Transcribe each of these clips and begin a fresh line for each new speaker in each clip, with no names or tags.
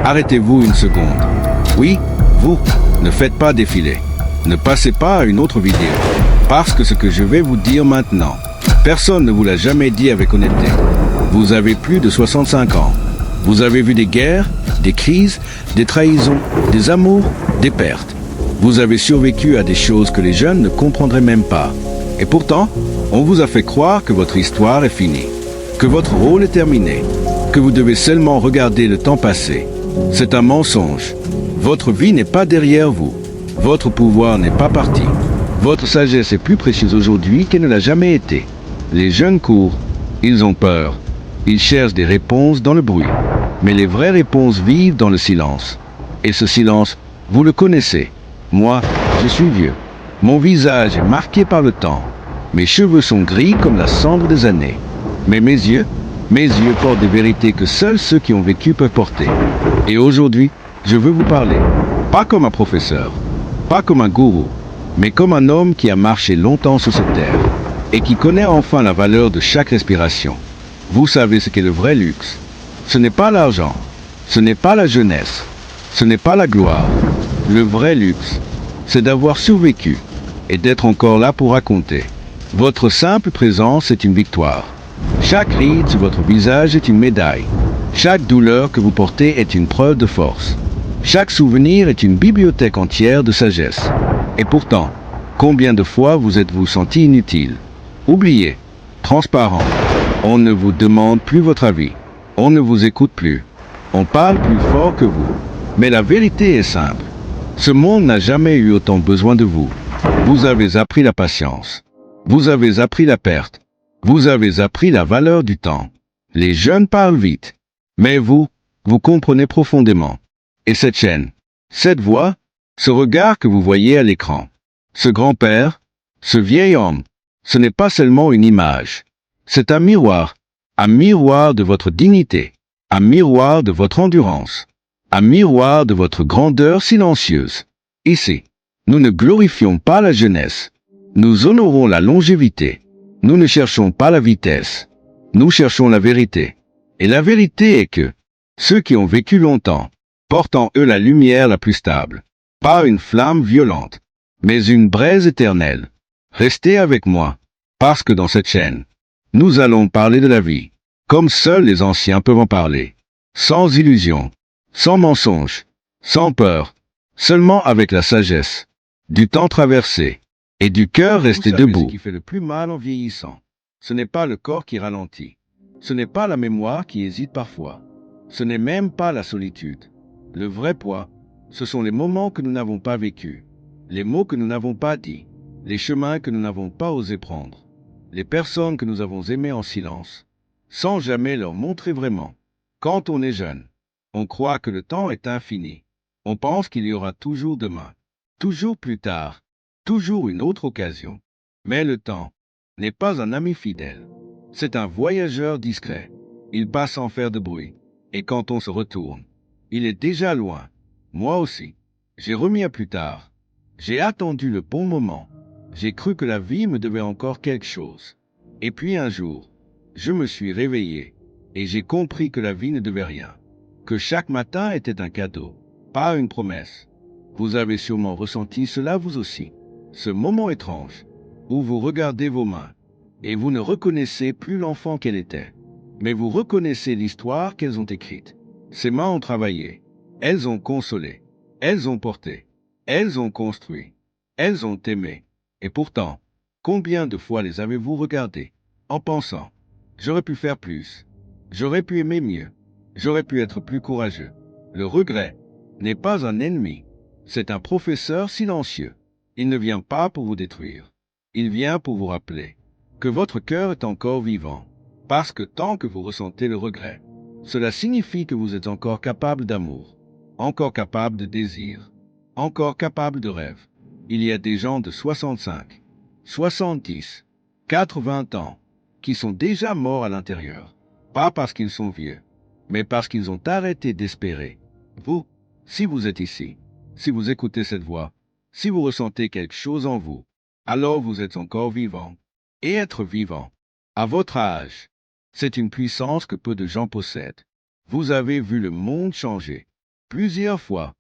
Arrêtez-vous une seconde. Oui, vous, ne faites pas défiler. Ne passez pas à une autre vidéo. Parce que ce que je vais vous dire maintenant, personne ne vous l'a jamais dit avec honnêteté. Vous avez plus de 65 ans. Vous avez vu des guerres, des crises, des trahisons, des amours, des pertes. Vous avez survécu à des choses que les jeunes ne comprendraient même pas. Et pourtant, on vous a fait croire que votre histoire est finie, que votre rôle est terminé, que vous devez seulement regarder le temps passer. C'est un mensonge. Votre vie n'est pas derrière vous. Votre pouvoir n'est pas parti. Votre sagesse est plus précieuse aujourd'hui qu'elle ne l'a jamais été. Les jeunes courent. Ils ont peur. Ils cherchent des réponses dans le bruit. Mais les vraies réponses vivent dans le silence. Et ce silence, vous le connaissez. Moi, je suis vieux. Mon visage est marqué par le temps. Mes cheveux sont gris comme la cendre des années. Mais mes yeux portent des vérités que seuls ceux qui ont vécu peuvent porter. Et aujourd'hui, je veux vous parler. Pas comme un professeur, pas comme un gourou, mais comme un homme qui a marché longtemps sur cette terre et qui connaît enfin la valeur de chaque respiration. Vous savez ce qu'est le vrai luxe. Ce n'est pas l'argent, ce n'est pas la jeunesse, ce n'est pas la gloire. Le vrai luxe, c'est d'avoir survécu et d'être encore là pour raconter. Votre simple présence est une victoire. Chaque ride sur votre visage est une médaille. Chaque douleur que vous portez est une preuve de force. Chaque souvenir est une bibliothèque entière de sagesse. Et pourtant, combien de fois vous êtes-vous senti inutile, oublié, transparent? On ne vous demande plus votre avis. On ne vous écoute plus. On parle plus fort que vous. Mais la vérité est simple. Ce monde n'a jamais eu autant besoin de vous. Vous avez appris la patience. Vous avez appris la perte. Vous avez appris la valeur du temps. Les jeunes parlent vite. Mais vous comprenez profondément. Et cette chaîne, cette voix, ce regard que vous voyez à l'écran, ce grand-père, ce vieil homme, ce n'est pas seulement une image. C'est un miroir de votre dignité, un miroir de votre endurance, un miroir de votre grandeur silencieuse. Ici, nous ne glorifions pas la jeunesse. Nous honorons la longévité. Nous ne cherchons pas la vitesse. Nous cherchons la vérité. Et la vérité est que ceux qui ont vécu longtemps portent en eux la lumière la plus stable. Pas une flamme violente, mais une braise éternelle. Restez avec moi, parce que dans cette chaîne, nous allons parler de la vie, comme seuls les anciens peuvent en parler. Sans illusion, sans mensonge, sans peur, seulement avec la sagesse, du temps traversé, et du cœur resté debout. Ce qui fait le plus mal en vieillissant, ce n'est pas le corps qui ralentit, ce n'est pas la mémoire qui hésite parfois, ce n'est même pas la solitude. Le vrai poids, ce sont les moments que nous n'avons pas vécus, les mots que nous n'avons pas dits, les chemins que nous n'avons pas osé prendre, les personnes que nous avons aimées en silence, sans jamais leur montrer vraiment. Quand on est jeune, on croit que le temps est infini. On pense qu'il y aura toujours demain, toujours plus tard, toujours une autre occasion. Mais le temps n'est pas un ami fidèle. C'est un voyageur discret. Il passe sans faire de bruit. Et quand on se retourne, il est déjà loin. Moi aussi. J'ai remis à plus tard. J'ai attendu le bon moment. J'ai cru que la vie me devait encore quelque chose. Et puis un jour, je me suis réveillé et j'ai compris que la vie ne devait rien. Que chaque matin était un cadeau, pas une promesse. Vous avez sûrement ressenti cela vous aussi. Ce moment étrange où vous regardez vos mains et vous ne reconnaissez plus l'enfant qu'elle était. Mais vous reconnaissez l'histoire qu'elles ont écrite. Ces mains ont travaillé. Elles ont consolé. Elles ont porté. Elles ont construit. Elles ont aimé. Et pourtant, combien de fois les avez-vous regardées en pensant « J'aurais pu faire plus. J'aurais pu aimer mieux. J'aurais pu être plus courageux. » Le regret n'est pas un ennemi. C'est un professeur silencieux. Il ne vient pas pour vous détruire. Il vient pour vous rappeler que votre cœur est encore vivant. Parce que tant que vous ressentez le regret, cela signifie que vous êtes encore capable d'amour, encore capable de désir, encore capable de rêve. Il y a des gens de 65, 70, 80 ans qui sont déjà morts à l'intérieur. Pas parce qu'ils sont vieux, mais parce qu'ils ont arrêté d'espérer. Vous, si vous êtes ici, si vous écoutez cette voix, si vous ressentez quelque chose en vous, alors vous êtes encore vivant. Et être vivant, à votre âge, c'est une puissance que peu de gens possèdent. Vous avez vu le monde changer. Plusieurs fois,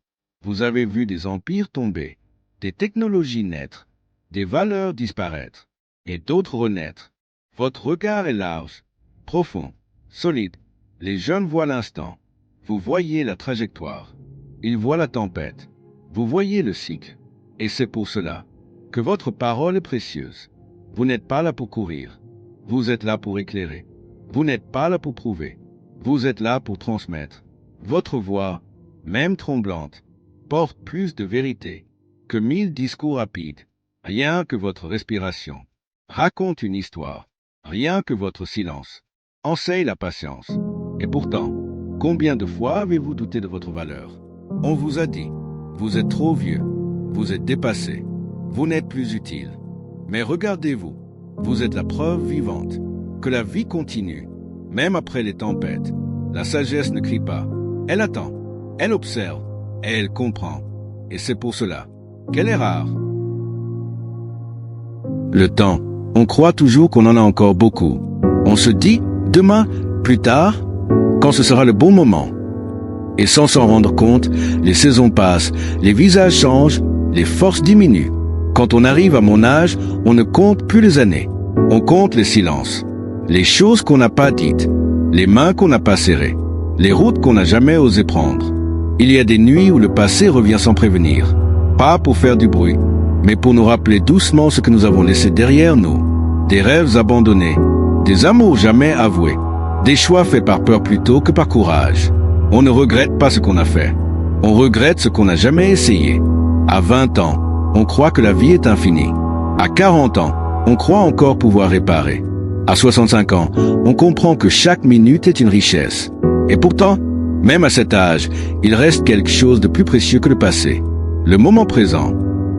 vous avez vu des empires tomber, des technologies naître, des valeurs disparaître, et d'autres renaître. Votre regard est large, profond, solide. Les jeunes voient l'instant. Vous voyez la trajectoire. Ils voient la tempête. Vous voyez le cycle. Et c'est pour cela que votre parole est précieuse. Vous n'êtes pas là pour courir. Vous êtes là pour éclairer. Vous n'êtes pas là pour prouver. Vous êtes là pour transmettre. Votre voix, même tremblante, porte plus de vérité que 1000 discours rapides. Rien que votre respiration raconte une histoire. Rien que votre silence enseigne la patience. Et pourtant, combien de fois avez-vous douté de votre valeur? On vous a dit, vous êtes trop vieux, vous êtes dépassé, vous n'êtes plus utile. Mais regardez-vous, vous êtes la preuve vivante que la vie continue, même après les tempêtes. La sagesse ne crie pas, elle attend, elle observe, et elle comprend. Et c'est pour cela qu'elle est rare. Le temps, on croit toujours qu'on en a encore beaucoup. On se dit, demain, plus tard, quand ce sera le bon moment. Et sans s'en rendre compte, les saisons passent, les visages changent, les forces diminuent. Quand on arrive à mon âge, on ne compte plus les années. On compte les silences, les choses qu'on n'a pas dites, les mains qu'on n'a pas serrées, les routes qu'on n'a jamais osé prendre. Il y a des nuits où le passé revient sans prévenir. Pas pour faire du bruit, mais pour nous rappeler doucement ce que nous avons laissé derrière nous. Des rêves abandonnés, des amours jamais avoués, des choix faits par peur plutôt que par courage. On ne regrette pas ce qu'on a fait. On regrette ce qu'on n'a jamais essayé. À 20 ans, on croit que la vie est infinie. À 40 ans, on croit encore pouvoir réparer. À 65 ans, on comprend que chaque minute est une richesse. Et pourtant, même à cet âge, il reste quelque chose de plus précieux que le passé. Le moment présent.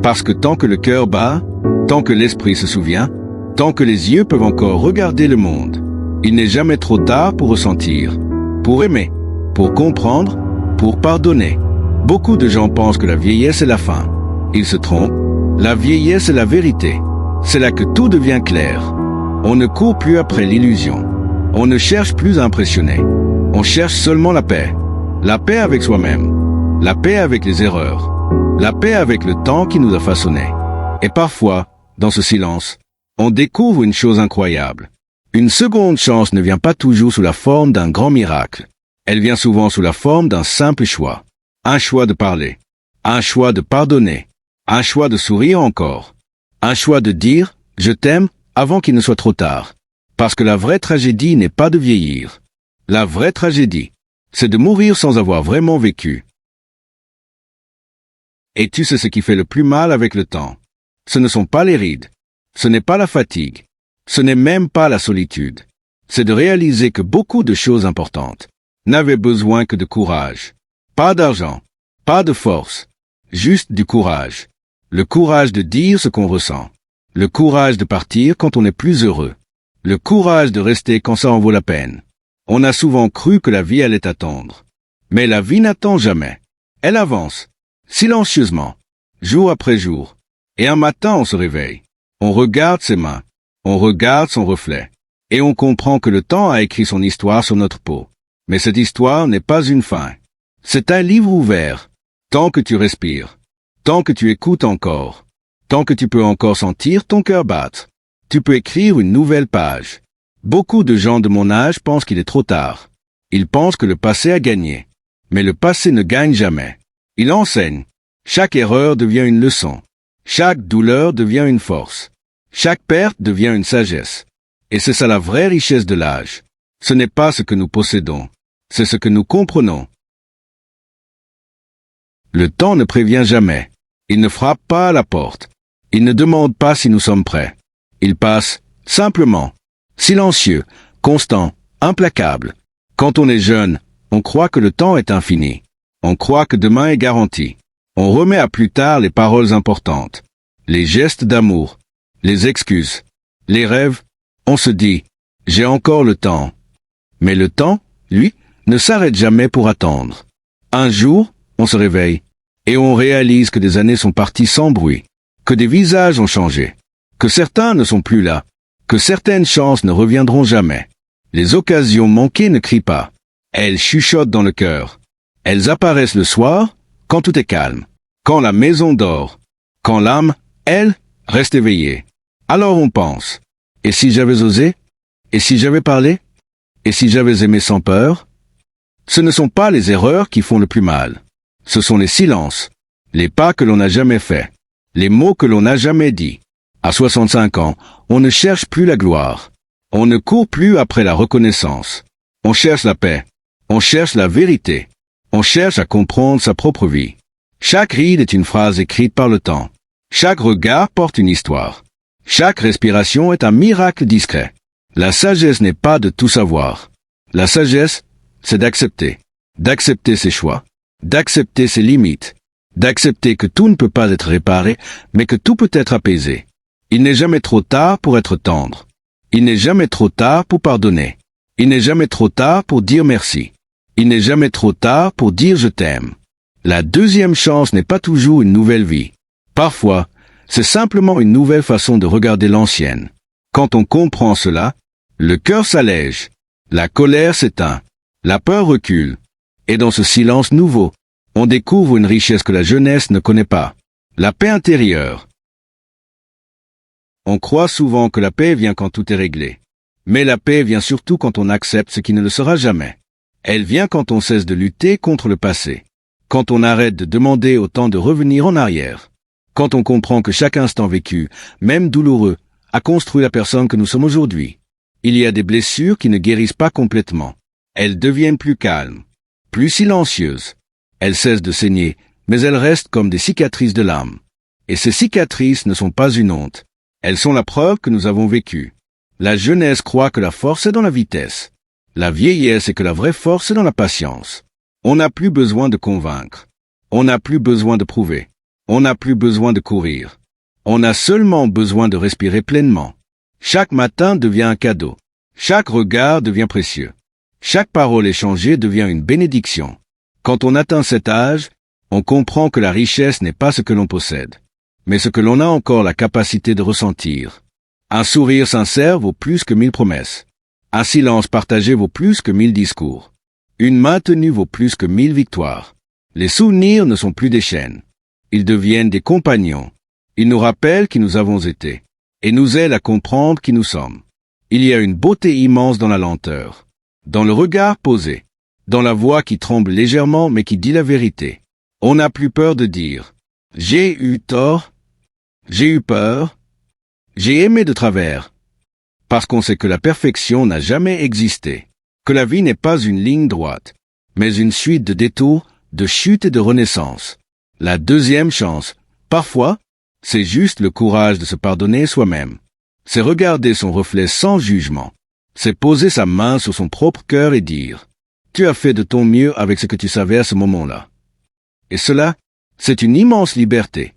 Parce que tant que le cœur bat, tant que l'esprit se souvient, tant que les yeux peuvent encore regarder le monde, il n'est jamais trop tard pour ressentir, pour aimer, pour comprendre, pour pardonner. Beaucoup de gens pensent que la vieillesse est la fin. Ils se trompent. La vieillesse est la vérité. C'est là que tout devient clair. On ne court plus après l'illusion. On ne cherche plus à impressionner. On cherche seulement la paix. La paix avec soi-même. La paix avec les erreurs. La paix avec le temps qui nous a façonnés. Et parfois, dans ce silence, on découvre une chose incroyable. Une seconde chance ne vient pas toujours sous la forme d'un grand miracle. Elle vient souvent sous la forme d'un simple choix. Un choix de parler. Un choix de pardonner. Un choix de sourire encore. Un choix de dire « je t'aime » avant qu'il ne soit trop tard. Parce que la vraie tragédie n'est pas de vieillir. La vraie tragédie, c'est de mourir sans avoir vraiment vécu. Et tu sais ce qui fait le plus mal avec le temps. Ce ne sont pas les rides. Ce n'est pas la fatigue. Ce n'est même pas la solitude. C'est de réaliser que beaucoup de choses importantes n'avaient besoin que de courage. Pas d'argent, pas de force, juste du courage. Le courage de dire ce qu'on ressent. Le courage de partir quand on est plus heureux. Le courage de rester quand ça en vaut la peine. On a souvent cru que la vie allait attendre. Mais la vie n'attend jamais. Elle avance, silencieusement, jour après jour. Et un matin on se réveille. On regarde ses mains. On regarde son reflet. Et on comprend que le temps a écrit son histoire sur notre peau. Mais cette histoire n'est pas une fin. C'est un livre ouvert. Tant que tu respires. Tant que tu écoutes encore. Tant que tu peux encore sentir ton cœur battre. Tu peux écrire une nouvelle page. Beaucoup de gens de mon âge pensent qu'il est trop tard. Ils pensent que le passé a gagné. Mais le passé ne gagne jamais. Il enseigne. Chaque erreur devient une leçon. Chaque douleur devient une force. Chaque perte devient une sagesse. Et c'est ça la vraie richesse de l'âge. Ce n'est pas ce que nous possédons. C'est ce que nous comprenons. Le temps ne prévient jamais. Il ne frappe pas à la porte. Il ne demande pas si nous sommes prêts. Il passe, simplement. Silencieux, constant, implacable. Quand on est jeune, on croit que le temps est infini. On croit que demain est garanti. On remet à plus tard les paroles importantes, les gestes d'amour, les excuses, les rêves. On se dit, j'ai encore le temps. Mais le temps, lui, ne s'arrête jamais pour attendre. Un jour, on se réveille, et on réalise que des années sont parties sans bruit, que des visages ont changé, que certains ne sont plus là, que certaines chances ne reviendront jamais. Les occasions manquées ne crient pas. Elles chuchotent dans le cœur. Elles apparaissent le soir, quand tout est calme, quand la maison dort, quand l'âme, elle, reste éveillée. Alors on pense, et si j'avais osé? Et si j'avais parlé? Et si j'avais aimé sans peur? Ce ne sont pas les erreurs qui font le plus mal. Ce sont les silences, les pas que l'on n'a jamais faits, les mots que l'on n'a jamais dits. À 65 ans, on ne cherche plus la gloire. On ne court plus après la reconnaissance. On cherche la paix. On cherche la vérité. On cherche à comprendre sa propre vie. Chaque ride est une phrase écrite par le temps. Chaque regard porte une histoire. Chaque respiration est un miracle discret. La sagesse n'est pas de tout savoir. La sagesse, c'est d'accepter. D'accepter ses choix. D'accepter ses limites. D'accepter que tout ne peut pas être réparé, mais que tout peut être apaisé. Il n'est jamais trop tard pour être tendre. Il n'est jamais trop tard pour pardonner. Il n'est jamais trop tard pour dire merci. Il n'est jamais trop tard pour dire je t'aime. La deuxième chance n'est pas toujours une nouvelle vie. Parfois, c'est simplement une nouvelle façon de regarder l'ancienne. Quand on comprend cela, le cœur s'allège, la colère s'éteint, la peur recule. Et dans ce silence nouveau, on découvre une richesse que la jeunesse ne connaît pas, la paix intérieure. On croit souvent que la paix vient quand tout est réglé. Mais la paix vient surtout quand on accepte ce qui ne le sera jamais. Elle vient quand on cesse de lutter contre le passé. Quand on arrête de demander au temps de revenir en arrière. Quand on comprend que chaque instant vécu, même douloureux, a construit la personne que nous sommes aujourd'hui. Il y a des blessures qui ne guérissent pas complètement. Elles deviennent plus calmes, plus silencieuses. Elles cessent de saigner, mais elles restent comme des cicatrices de l'âme. Et ces cicatrices ne sont pas une honte. Elles sont la preuve que nous avons vécu. La jeunesse croit que la force est dans la vitesse. La vieillesse est que la vraie force est dans la patience. On n'a plus besoin de convaincre. On n'a plus besoin de prouver. On n'a plus besoin de courir. On a seulement besoin de respirer pleinement. Chaque matin devient un cadeau. Chaque regard devient précieux. Chaque parole échangée devient une bénédiction. Quand on atteint cet âge, on comprend que la richesse n'est pas ce que l'on possède, mais ce que l'on a encore la capacité de ressentir. Un sourire sincère vaut plus que 1000 promesses. Un silence partagé vaut plus que 1000 discours. Une main tenue vaut plus que 1000 victoires. Les souvenirs ne sont plus des chaînes. Ils deviennent des compagnons. Ils nous rappellent qui nous avons été, et nous aident à comprendre qui nous sommes. Il y a une beauté immense dans la lenteur, dans le regard posé, dans la voix qui tremble légèrement mais qui dit la vérité. On n'a plus peur de dire « J'ai eu tort, j'ai eu peur, j'ai aimé de travers », parce qu'on sait que la perfection n'a jamais existé, que la vie n'est pas une ligne droite, mais une suite de détours, de chutes et de renaissances. La deuxième chance, parfois, c'est juste le courage de se pardonner soi-même. C'est regarder son reflet sans jugement. C'est poser sa main sur son propre cœur et dire « Tu as fait de ton mieux avec ce que tu savais à ce moment-là. » Et cela, c'est une immense liberté.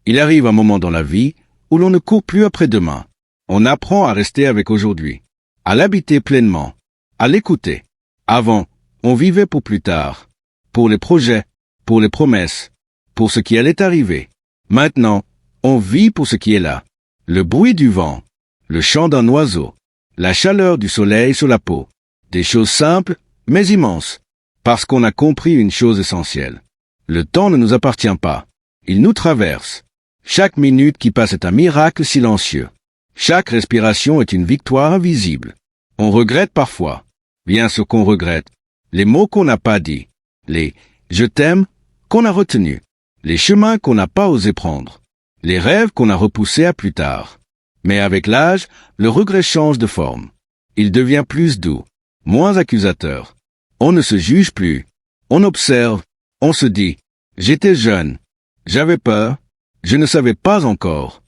Il arrive un moment dans la vie où l'on ne court plus après demain. On apprend à rester avec aujourd'hui, à l'habiter pleinement, à l'écouter. Avant, on vivait pour plus tard, pour les projets, pour les promesses, pour ce qui allait arriver. Maintenant, on vit pour ce qui est là. Le bruit du vent, le chant d'un oiseau, la chaleur du soleil sur la peau. Des choses simples, mais immenses, parce qu'on a compris une chose essentielle. Le temps ne nous appartient pas. Il nous traverse. Chaque minute qui passe est un miracle silencieux. Chaque respiration est une victoire invisible. On regrette parfois, bien ce qu'on regrette, les mots qu'on n'a pas dit, les « je t'aime » qu'on a retenus, les chemins qu'on n'a pas osé prendre, les rêves qu'on a repoussés à plus tard. Mais avec l'âge, le regret change de forme. Il devient plus doux, moins accusateur. On ne se juge plus. On observe. On se dit « j'étais jeune, j'avais peur, je ne savais pas encore ».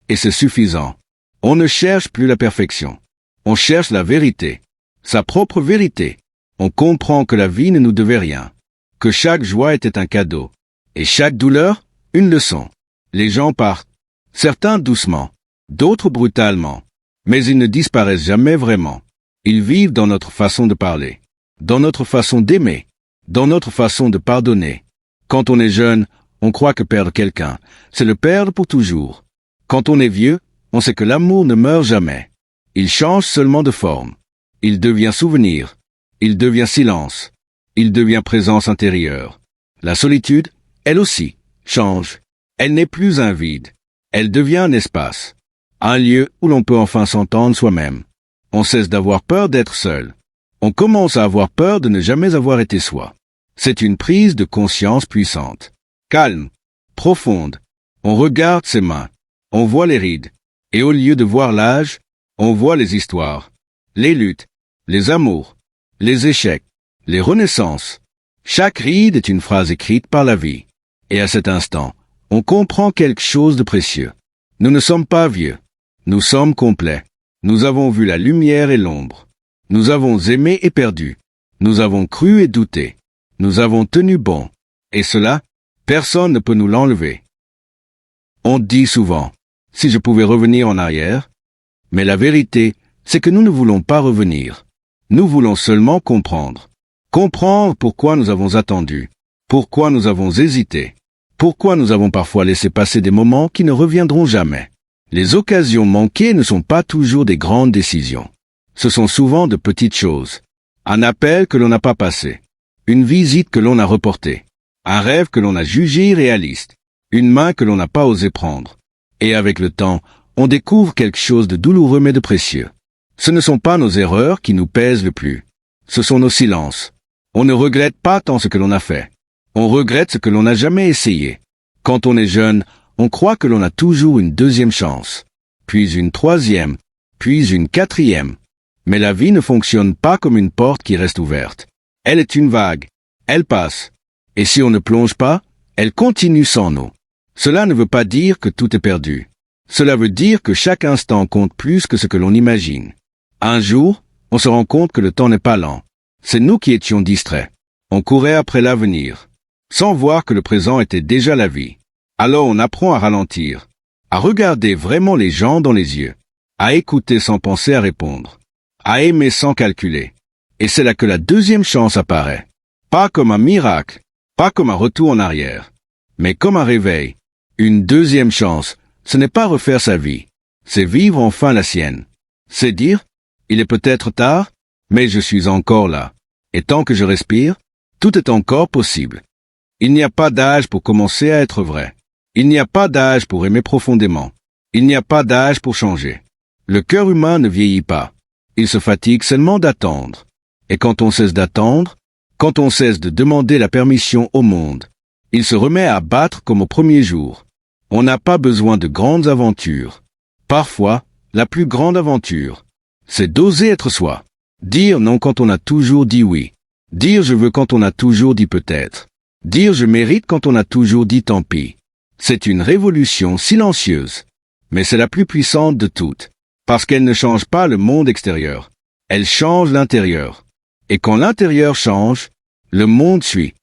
Et c'est suffisant. On ne cherche plus la perfection. On cherche la vérité, sa propre vérité. On comprend que la vie ne nous devait rien, que chaque joie était un cadeau, et chaque douleur, une leçon. Les gens partent, certains doucement, d'autres brutalement, mais ils ne disparaissent jamais vraiment. Ils vivent dans notre façon de parler, dans notre façon d'aimer, dans notre façon de pardonner. Quand on est jeune, on croit que perdre quelqu'un, c'est le perdre pour toujours. Quand on est vieux, on sait que l'amour ne meurt jamais. Il change seulement de forme. Il devient souvenir. Il devient silence. Il devient présence intérieure. La solitude, elle aussi, change. Elle n'est plus un vide. Elle devient un espace. Un lieu où l'on peut enfin s'entendre soi-même. On cesse d'avoir peur d'être seul. On commence à avoir peur de ne jamais avoir été soi. C'est une prise de conscience puissante. Calme. Profonde. On regarde ses mains. On voit les rides. Et au lieu de voir l'âge, on voit les histoires. Les luttes. Les amours. Les échecs. Les renaissances. Chaque ride est une phrase écrite par la vie. Et à cet instant, on comprend quelque chose de précieux. Nous ne sommes pas vieux. Nous sommes complets. Nous avons vu la lumière et l'ombre. Nous avons aimé et perdu. Nous avons cru et douté. Nous avons tenu bon. Et cela, personne ne peut nous l'enlever. On dit souvent, si je pouvais revenir en arrière, mais la vérité, c'est que nous ne voulons pas revenir. Nous voulons seulement comprendre. Comprendre pourquoi nous avons attendu, pourquoi nous avons hésité, pourquoi nous avons parfois laissé passer des moments qui ne reviendront jamais. Les occasions manquées ne sont pas toujours des grandes décisions. Ce sont souvent de petites choses. Un appel que l'on n'a pas passé, une visite que l'on a reportée, un rêve que l'on a jugé irréaliste, une main que l'on n'a pas osé prendre. Et avec le temps, on découvre quelque chose de douloureux mais de précieux. Ce ne sont pas nos erreurs qui nous pèsent le plus. Ce sont nos silences. On ne regrette pas tant ce que l'on a fait. On regrette ce que l'on n'a jamais essayé. Quand on est jeune, on croit que l'on a toujours une deuxième chance, puis une troisième, puis une quatrième. Mais la vie ne fonctionne pas comme une porte qui reste ouverte. Elle est une vague. Elle passe. Et si on ne plonge pas, elle continue sans nous. Cela ne veut pas dire que tout est perdu. Cela veut dire que chaque instant compte plus que ce que l'on imagine. Un jour, on se rend compte que le temps n'est pas lent. C'est nous qui étions distraits. On courait après l'avenir, sans voir que le présent était déjà la vie. Alors on apprend à ralentir, à regarder vraiment les gens dans les yeux, à écouter sans penser à répondre, à aimer sans calculer. Et c'est là que la deuxième chance apparaît. Pas comme un miracle, pas comme un retour en arrière, mais comme un réveil. Une deuxième chance, ce n'est pas refaire sa vie, c'est vivre enfin la sienne. C'est dire, il est peut-être tard, mais je suis encore là. Et tant que je respire, tout est encore possible. Il n'y a pas d'âge pour commencer à être vrai. Il n'y a pas d'âge pour aimer profondément. Il n'y a pas d'âge pour changer. Le cœur humain ne vieillit pas. Il se fatigue seulement d'attendre. Et quand on cesse d'attendre, quand on cesse de demander la permission au monde, il se remet à battre comme au premier jour. On n'a pas besoin de grandes aventures. Parfois, la plus grande aventure, c'est d'oser être soi. Dire non quand on a toujours dit oui. Dire je veux quand on a toujours dit peut-être. Dire je mérite quand on a toujours dit tant pis. C'est une révolution silencieuse. Mais c'est la plus puissante de toutes. Parce qu'elle ne change pas le monde extérieur. Elle change l'intérieur. Et quand l'intérieur change, le monde suit.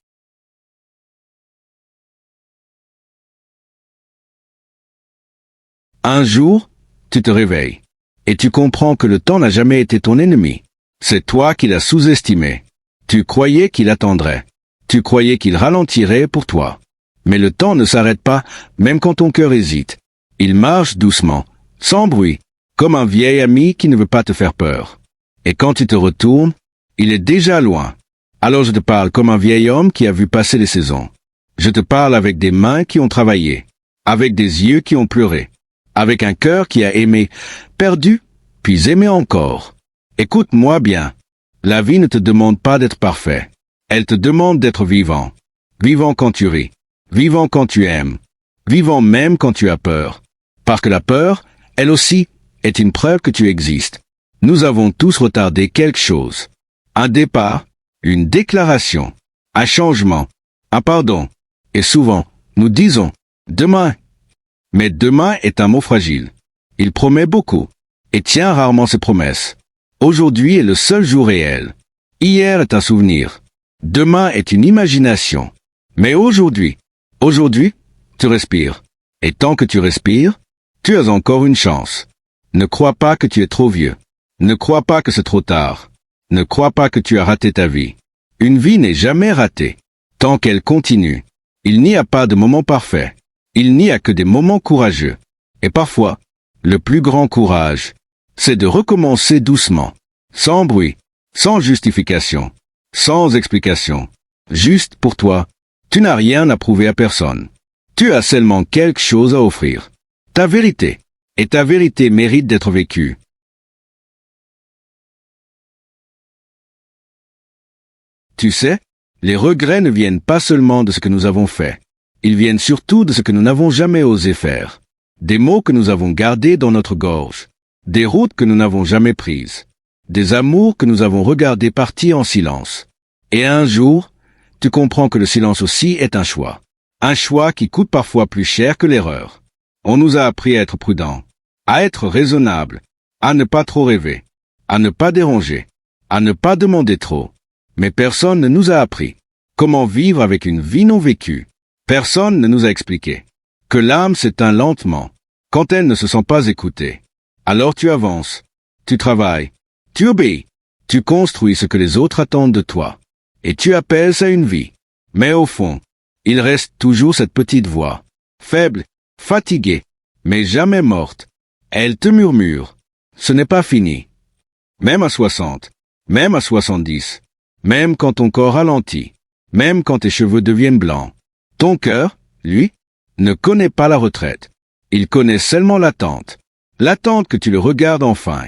Un jour, tu te réveilles. Et tu comprends que le temps n'a jamais été ton ennemi. C'est toi qui l'as sous-estimé. Tu croyais qu'il attendrait. Tu croyais qu'il ralentirait pour toi. Mais le temps ne s'arrête pas, même quand ton cœur hésite. Il marche doucement, sans bruit, comme un vieil ami qui ne veut pas te faire peur. Et quand tu te retournes, il est déjà loin. Alors je te parle comme un vieil homme qui a vu passer les saisons. Je te parle avec des mains qui ont travaillé, avec des yeux qui ont pleuré, avec un cœur qui a aimé, perdu, puis aimé encore. Écoute-moi bien. La vie ne te demande pas d'être parfait. Elle te demande d'être vivant. Vivant quand tu ris. Vivant quand tu aimes. Vivant même quand tu as peur. Parce que la peur, elle aussi, est une preuve que tu existes. Nous avons tous retardé quelque chose. Un départ, une déclaration, un changement, un pardon. Et souvent, nous disons « demain ». Mais demain est un mot fragile. Il promet beaucoup et tient rarement ses promesses. Aujourd'hui est le seul jour réel. Hier est un souvenir. Demain est une imagination. Mais aujourd'hui, tu respires. Et tant que tu respires, tu as encore une chance. Ne crois pas que tu es trop vieux. Ne crois pas que c'est trop tard. Ne crois pas que tu as raté ta vie. Une vie n'est jamais ratée. Tant qu'elle continue, il n'y a pas de moment parfait. Il n'y a que des moments courageux. Et parfois, le plus grand courage, c'est de recommencer doucement. Sans bruit, sans justification, sans explication. Juste pour toi. Tu n'as rien à prouver à personne. Tu as seulement quelque chose à offrir. Ta vérité. Et ta vérité mérite d'être vécue. Tu sais, les regrets ne viennent pas seulement de ce que nous avons fait. Ils viennent surtout de ce que nous n'avons jamais osé faire. Des mots que nous avons gardés dans notre gorge. Des routes que nous n'avons jamais prises. Des amours que nous avons regardés partir en silence. Et un jour, tu comprends que le silence aussi est un choix. Un choix qui coûte parfois plus cher que l'erreur. On nous a appris à être prudents, à être raisonnables, à ne pas trop rêver, à ne pas déranger, à ne pas demander trop. Mais personne ne nous a appris comment vivre avec une vie non vécue. Personne ne nous a expliqué que l'âme s'éteint lentement quand elle ne se sent pas écoutée. Alors tu avances, tu travailles, tu obéis, tu construis ce que les autres attendent de toi. Et tu appelles ça une vie. Mais au fond, il reste toujours cette petite voix, faible, fatiguée, mais jamais morte. Elle te murmure. Ce n'est pas fini. Même à 60, même à 70, même quand ton corps ralentit, même quand tes cheveux deviennent blancs. Ton cœur, lui, ne connaît pas la retraite. Il connaît seulement l'attente. L'attente que tu le regardes enfin,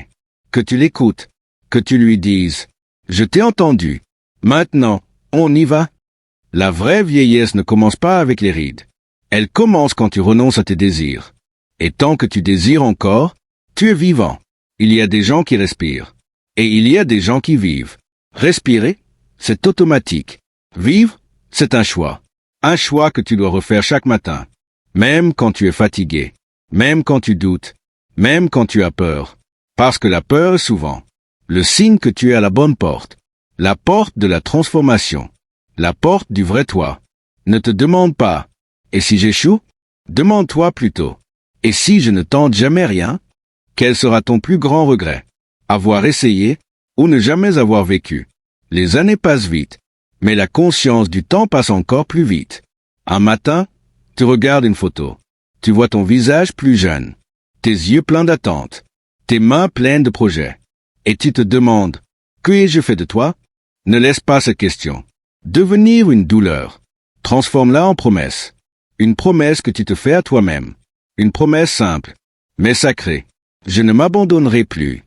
que tu l'écoutes, que tu lui dises « Je t'ai entendu. Maintenant, on y va ». La vraie vieillesse ne commence pas avec les rides. Elle commence quand tu renonces à tes désirs. Et tant que tu désires encore, tu es vivant. Il y a des gens qui respirent. Et il y a des gens qui vivent. Respirer, c'est automatique. Vivre, c'est un choix. Un choix que tu dois refaire chaque matin. Même quand tu es fatigué. Même quand tu doutes. Même quand tu as peur. Parce que la peur est souvent le signe que tu es à la bonne porte. La porte de la transformation. La porte du vrai toi. Ne te demande pas. Et si j'échoue? Demande-toi plutôt. Et si je ne tente jamais rien? Quel sera ton plus grand regret? Avoir essayé ou ne jamais avoir vécu? Les années passent vite, mais la conscience du temps passe encore plus vite. Un matin, tu regardes une photo. Tu vois ton visage plus jeune, tes yeux pleins d'attente, tes mains pleines de projets. Et tu te demandes, que ai-je fait de toi? Ne laisse pas cette question devenir une douleur. Transforme-la en promesse. Une promesse que tu te fais à toi-même. Une promesse simple, mais sacrée. Je ne m'abandonnerai plus.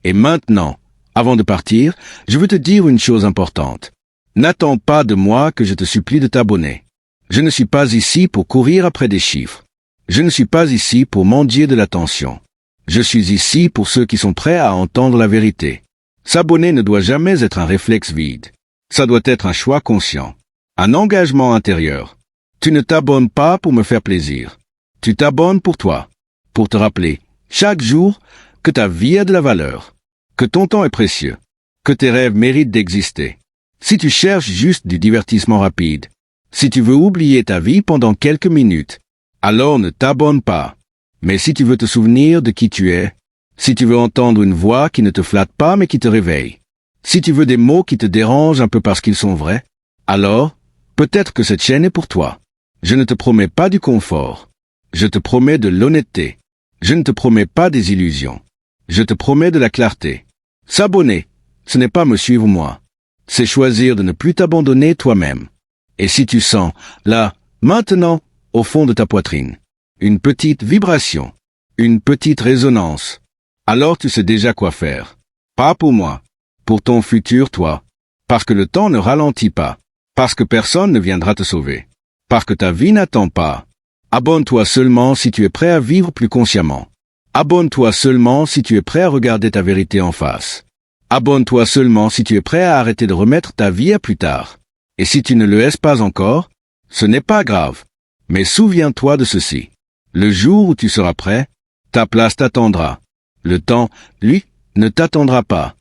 Et maintenant, avant de partir, je veux te dire une chose importante. N'attends pas de moi que je te supplie de t'abonner. Je ne suis pas ici pour courir après des chiffres. Je ne suis pas ici pour mendier de l'attention. Je suis ici pour ceux qui sont prêts à entendre la vérité. S'abonner ne doit jamais être un réflexe vide. Ça doit être un choix conscient. Un engagement intérieur. Tu ne t'abonnes pas pour me faire plaisir. Tu t'abonnes pour toi. Pour te rappeler, chaque jour, que ta vie a de la valeur. Que ton temps est précieux. Que tes rêves méritent d'exister. Si tu cherches juste du divertissement rapide, si tu veux oublier ta vie pendant quelques minutes, alors ne t'abonne pas. Mais si tu veux te souvenir de qui tu es, si tu veux entendre une voix qui ne te flatte pas mais qui te réveille, si tu veux des mots qui te dérangent un peu parce qu'ils sont vrais, alors, peut-être que cette chaîne est pour toi. Je ne te promets pas du confort. Je te promets de l'honnêteté. Je ne te promets pas des illusions. Je te promets de la clarté. S'abonner, ce n'est pas me suivre moi. C'est choisir de ne plus t'abandonner toi-même. Et si tu sens, là, maintenant, au fond de ta poitrine, une petite vibration, une petite résonance, alors tu sais déjà quoi faire. Pas pour moi, pour ton futur toi. Parce que le temps ne ralentit pas. Parce que personne ne viendra te sauver. Parce que ta vie n'attend pas. Abonne-toi seulement si tu es prêt à vivre plus consciemment. Abonne-toi seulement si tu es prêt à regarder ta vérité en face. Abonne-toi seulement si tu es prêt à arrêter de remettre ta vie à plus tard. Et si tu ne le es pas encore, ce n'est pas grave. Mais souviens-toi de ceci. Le jour où tu seras prêt, ta place t'attendra. Le temps, lui, ne t'attendra pas.